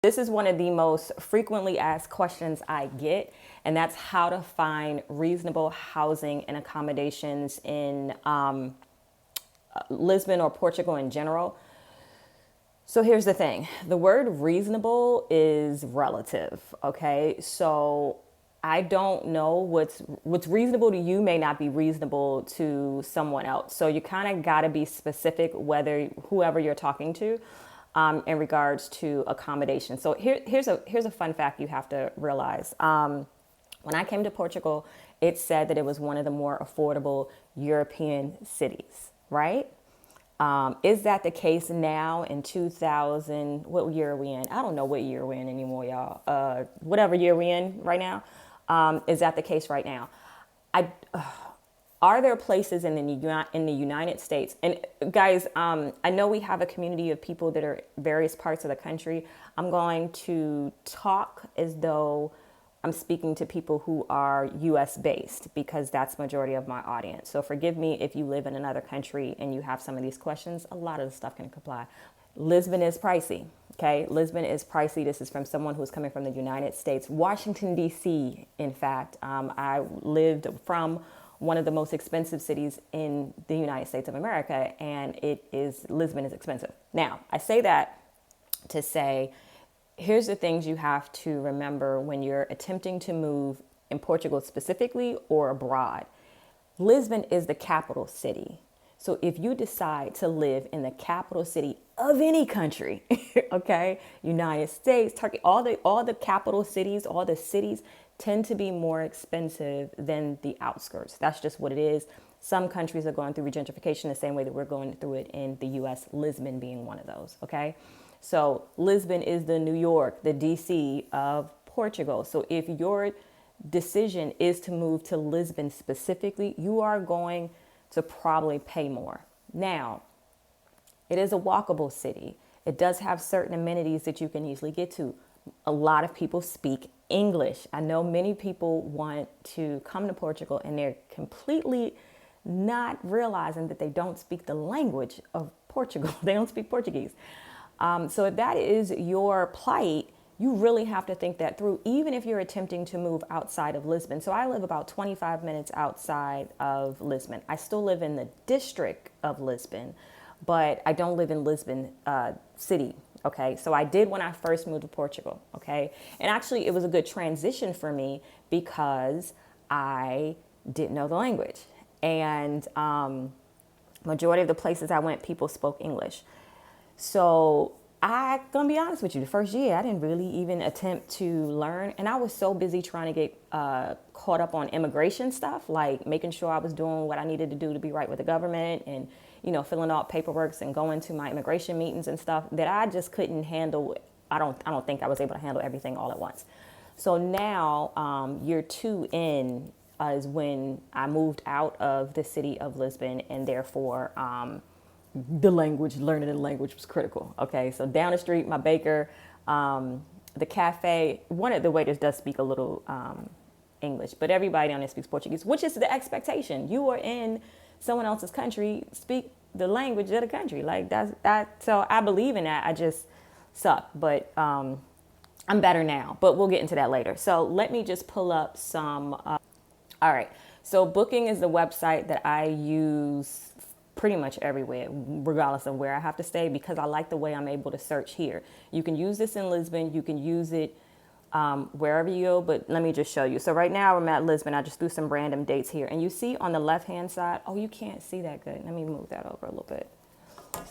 This is one of the most frequently asked questions I get, and that's how to find reasonable housing and accommodations in Lisbon or Portugal in general. So here's the thing. The word reasonable is relative, okay? So I don't know what's reasonable to you may not be reasonable to someone else. So you kind of got to be specific whether whoever you're talking to in regards to accommodation. So here's a fun fact you have to realize. When I came to Portugal, it said that it was one of the more affordable European cities, right? Is that the case now in 2000? What year are we in? I don't know what year we're in anymore, y'all. Whatever year we're in right now. Is that the case right now? I Are there places in the United States? And guys, I know we have a community of people that are various parts of the country. I'm going to talk as though I'm speaking to people who are US based because that's majority of my audience. So forgive me if you live in another country and you have some of these questions. A lot of the stuff can comply. Lisbon is pricey. Okay, Lisbon is pricey. This is from someone who's coming from the United States, Washington, D.C. In fact, I lived from one of the most expensive cities in the United States of America, and Lisbon is expensive. Now, I say that to say, here's the things you have to remember when you're attempting to move in Portugal specifically or abroad. Lisbon is the capital city. So if you decide to live in the capital city of any country, okay, United States, Turkey, all the capital cities, all the cities tend to be more expensive than the outskirts. That's just what it is. Some countries are going through gentrification the same way that we're going through it in the US, Lisbon being one of those, okay? So Lisbon is the New York, the DC of Portugal. So if your decision is to move to Lisbon specifically, you are going to probably pay more. Now, it is a walkable city. It does have certain amenities that you can easily get to. A lot of people speak English. I know many people want to come to Portugal and they're completely not realizing that they don't speak the language of Portugal. They don't speak Portuguese. So if that is your plight, you really have to think that through, even if you're attempting to move outside of Lisbon. So I live about 25 minutes outside of Lisbon. I still live in the district of Lisbon, but I don't live in Lisbon city. Okay, so I did when I first moved to Portugal. Okay, and actually it was a good transition for me because I didn't know the language, and majority of the places I went, people spoke English. So I gonna be honest with you, the first year I didn't really even attempt to learn, and I was so busy trying to get caught up on immigration stuff, like making sure I was doing what I needed to do to be right with the government, and filling out paperwork and going to my immigration meetings and stuff, that I just couldn't handle. I don't think I was able to handle everything all at once. So now year 2 in is when I moved out of the city of Lisbon, and therefore learning the language was critical. Okay, so down the street, my baker, the cafe, one of the waiters does speak a little English, but everybody down there speaks Portuguese, which is the expectation. You are in someone else's country, speak the language of the country. Like that. So I believe in that. I just suck, but I'm better now. But we'll get into that later. So let me just pull up some. All right. So Booking is the website that I use pretty much everywhere, regardless of where I have to stay, because I like the way I'm able to search here. You can use this in Lisbon. You can use it wherever you go, but let me just show you. So right now I'm at Lisbon. I just threw some random dates here, and you see on the left hand side, oh, you can't see that good. Let me move that over a little bit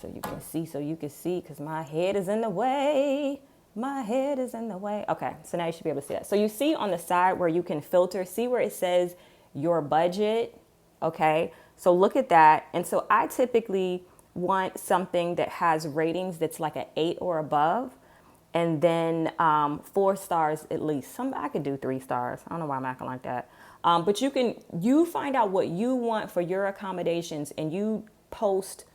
so you can see, because my head is in the way. Okay, so now you should be able to see that. So you see on the side where you can filter, see where it says your budget. Okay, so look at that. And so I typically want something that has ratings that's like an 8 or above, and then 4 stars at least. I could do 3 stars. I don't know why I'm acting like that. But you find out what you want for your accommodations, and you post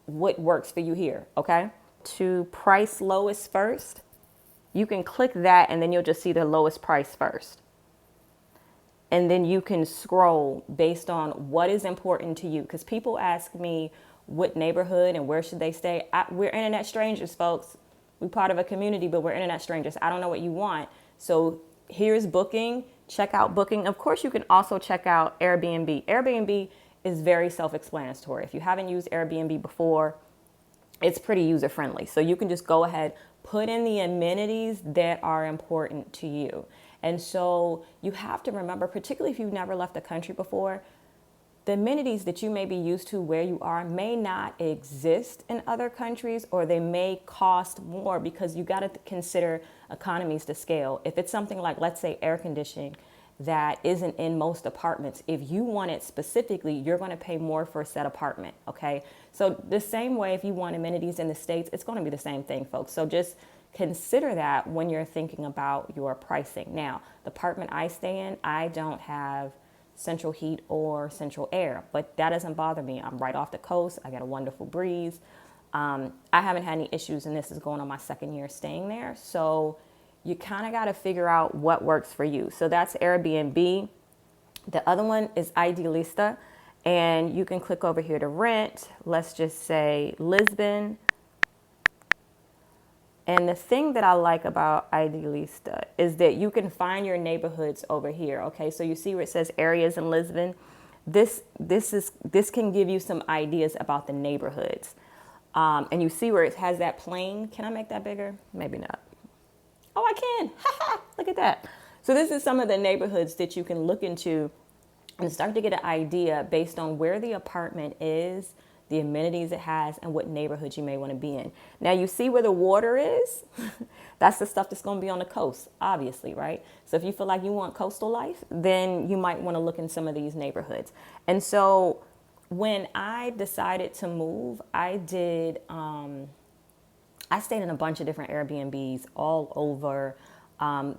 what works for you here. Okay, to price lowest first, you can click that, and then you'll just see the lowest price first. And then you can scroll based on what is important to you. Because people ask me what neighborhood and where should they stay. We're internet strangers, folks. We're part of a community, but we're internet strangers. I don't know what you want. So here's Booking. Check out Booking. Of course, you can also check out Airbnb. Airbnb is very self-explanatory. If you haven't used Airbnb before, it's pretty user friendly. So you can just go ahead, put in the amenities that are important to you. And so you have to remember, particularly if you've never left the country before, the amenities that you may be used to where you are may not exist in other countries, or they may cost more, because you got to consider economies to scale. If it's something like, let's say, air conditioning that isn't in most apartments, if you want it specifically, you're going to pay more for a set apartment. Okay. So the same way, if you want amenities in the States, it's going to be the same thing, folks. So just consider that when you're thinking about your pricing. Now, the apartment I stay in, I don't have central heat or central air, but that doesn't bother me. I'm right off the coast. I got a wonderful breeze. I haven't had any issues, and this is going on my second year staying there. So you kind of got to figure out what works for you. So that's Airbnb. The other one is Idealista, and you can click over here to rent. Let's just say Lisbon. And the thing that I like about Idealista is that you can find your neighborhoods over here. Okay, so you see where it says areas in Lisbon. This can give you some ideas about the neighborhoods. And you see where it has that plane. Can I make that bigger? Maybe not. Oh, I can. Look at that. So this is some of the neighborhoods that you can look into and start to get an idea based on where the apartment is, the amenities it has, and what neighborhood you may want to be in. Now, you see where the water is? That's the stuff that's going to be on the coast, obviously, right? So if you feel like you want coastal life, then you might want to look in some of these neighborhoods. And so when I decided to move, I stayed in a bunch of different Airbnbs all over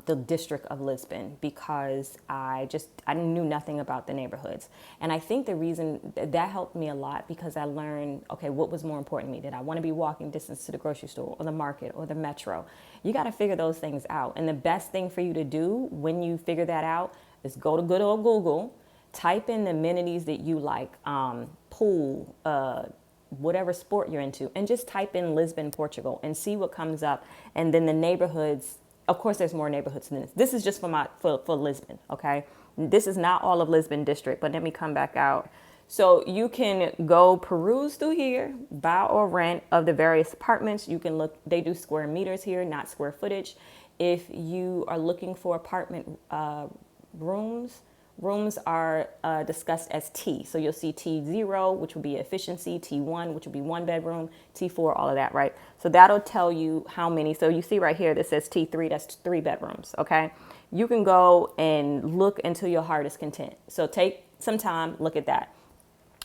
the district of Lisbon, because I knew nothing about the neighborhoods. And I think the reason that helped me a lot, because I learned, okay, what was more important to me? Did I want to be walking distance to the grocery store or the market or the metro? You got to figure those things out. And the best thing for you to do when you figure that out is go to good old Google, type in the amenities that you like, pool, whatever sport you're into, and just type in Lisbon, Portugal, and see what comes up. And then the neighborhoods. Of course, there's more neighborhoods than this. This is just for Lisbon, okay? This is not all of Lisbon district, but let me come back out. So you can go peruse through here, buy or rent of the various apartments. You can look, they do square meters here, not square footage. If you are looking for apartment rooms are discussed as T. So you'll see T0, which will be efficiency, T1, which will be 1 bedroom, T4, all of that, right? So that'll tell you how many. So you see right here that says T3, that's 3 bedrooms, okay? You can go and look until your heart is content. So take some time, look at that.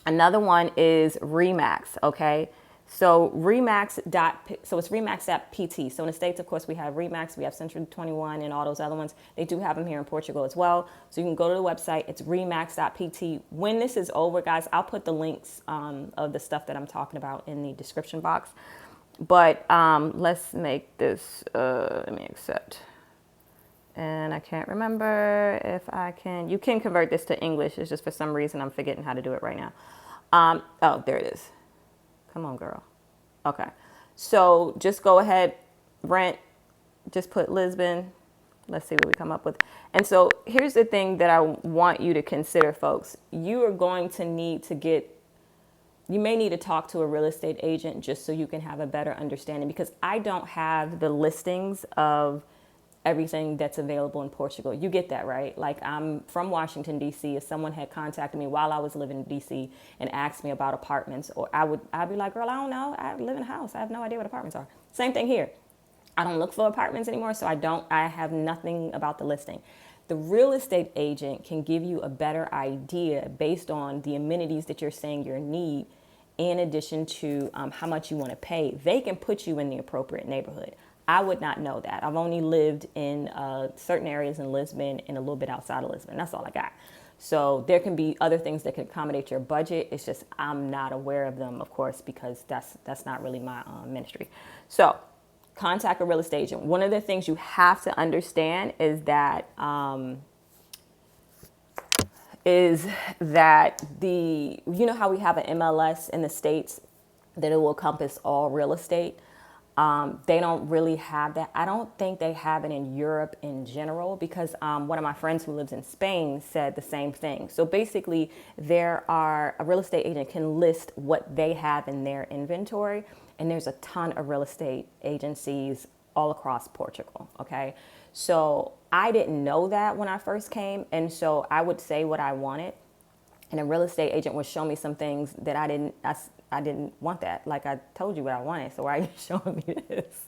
Another one is Remax, okay? So it's Remax.pt. So in the States, of course, we have Remax, we have Century 21 and all those other ones. They do have them here in Portugal as well. So you can go to the website. It's Remax.pt. When this is over, guys, I'll put the links of the stuff that I'm talking about in the description box. But let's make this, let me accept. And I can't remember if I can, you can convert this to English. It's just for some reason I'm forgetting how to do it right now. Oh, there it is. Come on, girl. Okay. So just go ahead, rent, just put Lisbon. Let's see what we come up with. And so here's the thing that I want you to consider, folks. You are going to need to you may need to talk to a real estate agent just so you can have a better understanding, because I don't have the listings of everything that's available in Portugal. You get that, right? Like, I'm from Washington, D.C. If someone had contacted me while I was living in D.C. and asked me about apartments, or I'd be like, girl, I don't know. I live in a house. I have no idea what apartments are. Same thing here. I don't look for apartments anymore, so I have nothing about the listing. The real estate agent can give you a better idea based on the amenities that you're saying you need, in addition to how much you want to pay. They can put you in the appropriate neighborhood. I would not know that. I've only lived in certain areas in Lisbon and a little bit outside of Lisbon. That's all I got. So there can be other things that can accommodate your budget. It's just I'm not aware of them, of course, because that's not really my ministry. So contact a real estate agent. One of the things you have to understand is that you know how we have an MLS in the States that it will encompass all real estate. They don't really have that. I don't think they have it in Europe in general because one of my friends who lives in Spain said the same thing. So basically, a real estate agent can list what they have in their inventory, and there's a ton of real estate agencies all across Portugal. Okay, so I didn't know that when I first came, and so I would say what I wanted, and a real estate agent would show me some things that I didn't want that. Like I told you what I wanted, so why are you showing me this?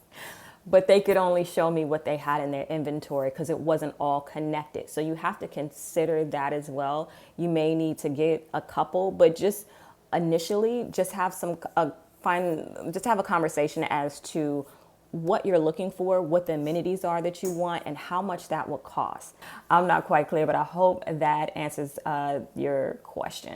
But they could only show me what they had in their inventory because it wasn't all connected. So you have to consider that as well. You may need to get a couple, but just initially, just have just have a conversation as to what you're looking for, what the amenities are that you want, and how much that will cost. I'm not quite clear, but I hope that answers your question.